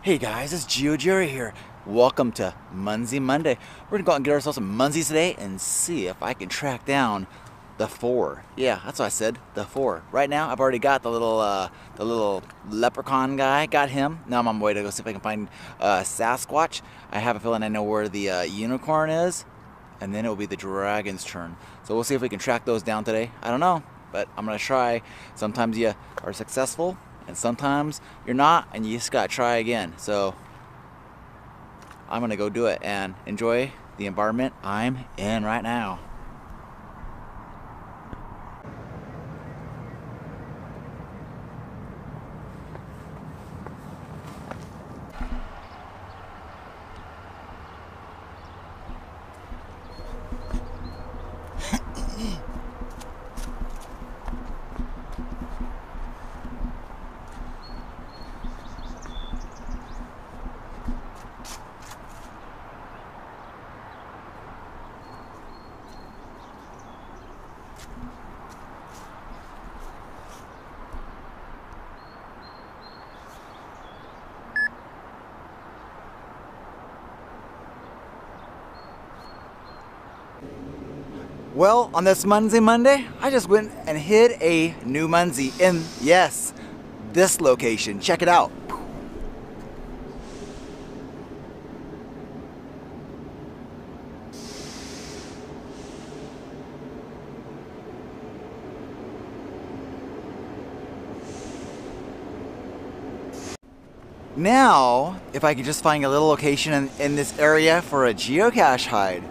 Hey guys, it's Geojerry here. Welcome to Munzee Monday. We're gonna go out and get ourselves some Munzees today and see if I can track down the 4. Yeah, that's what I said, the 4. Right now, I've already got the little leprechaun guy. Got him. Now I'm on my way to go see if I can find Sasquatch. I have a feeling I know where the unicorn is, and then it will be the dragon's turn. So we'll see if we can track those down today. I don't know, but I'm gonna try. Sometimes you are successful, and sometimes you're not, and you just gotta try again. So I'm gonna go do it and enjoy the environment I'm in right now. Well, on this Munzee Monday, I just went and hid a new Munzee in, yes, this location. Check it out. Now, if I could just find a little location in this area for a geocache hide.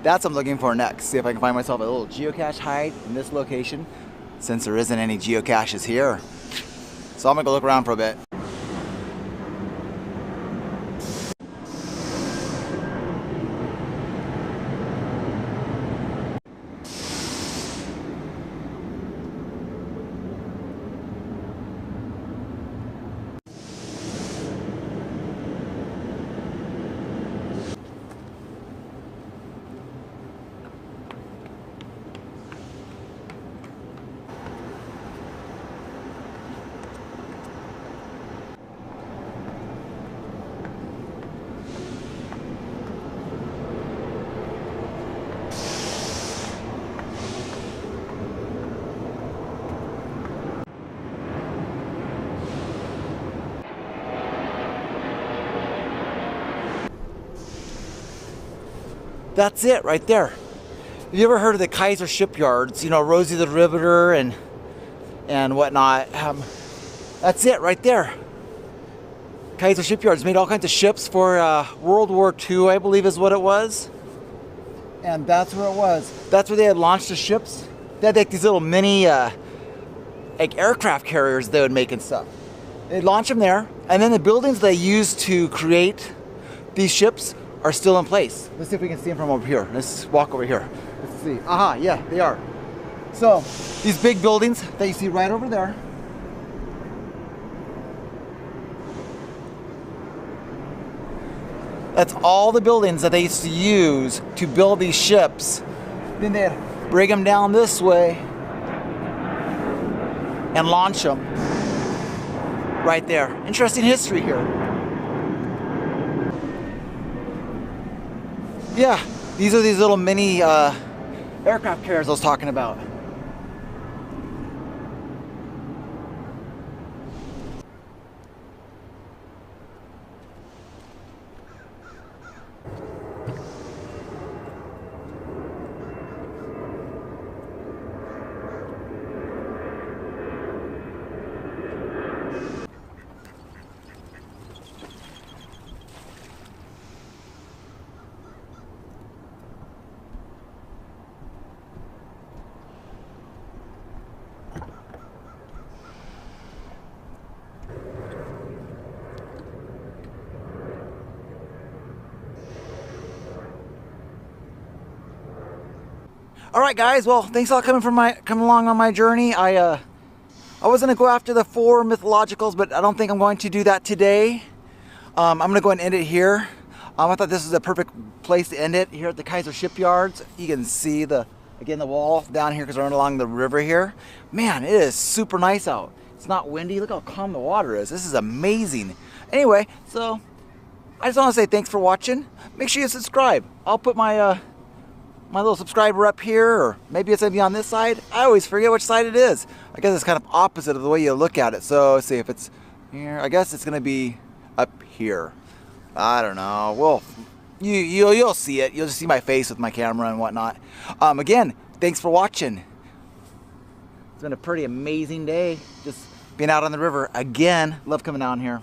That's what I'm looking for next. See if I can find myself a little geocache hide in this location, since there isn't any geocaches here. So I'm gonna go look around for a bit. That's it right there. Have you ever heard of the Keizer Shipyards? You know, Rosie the Riveter and whatnot. That's it right there. Keizer Shipyards made all kinds of ships for World War II, I believe is what it was. And that's where it was. That's where they had launched the ships. They had like these little mini like aircraft carriers they would make and stuff. They'd launch them there, and then the buildings they used to create these ships are still in place. Let's see if we can see them from over here. Let's walk over here. Let's see. Aha, yeah, they are. So, these big buildings that you see right over there, that's all the buildings that they used to use to build these ships. Then they'd bring them down this way and launch them right there. Interesting history here. Yeah, these are these little mini aircraft carriers I was talking about. All right, guys. Well, thanks a lot coming along on my journey. I was gonna go after the 4 mythologicals, but I don't think I'm going to do that today. I'm gonna go ahead and end it here. I thought this was a perfect place to end it here at the Keizer Shipyards. You can see the wall down here because we're along the river here. Man, it is super nice out. It's not windy. Look how calm the water is. This is amazing. Anyway, so I just want to say thanks for watching. Make sure you subscribe. I'll put my my little subscriber up here, or maybe it's going to be on this side. I always forget which side it is. I guess it's kind of opposite of the way you look at it. So let's see if it's here. I guess it's going to be up here. I don't know. Well, you'll see it. You'll just see my face with my camera and whatnot. Again, thanks for watching. It's been a pretty amazing day. Just being out on the river again. Love coming down here.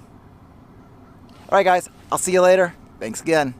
All right, guys. I'll see you later. Thanks again.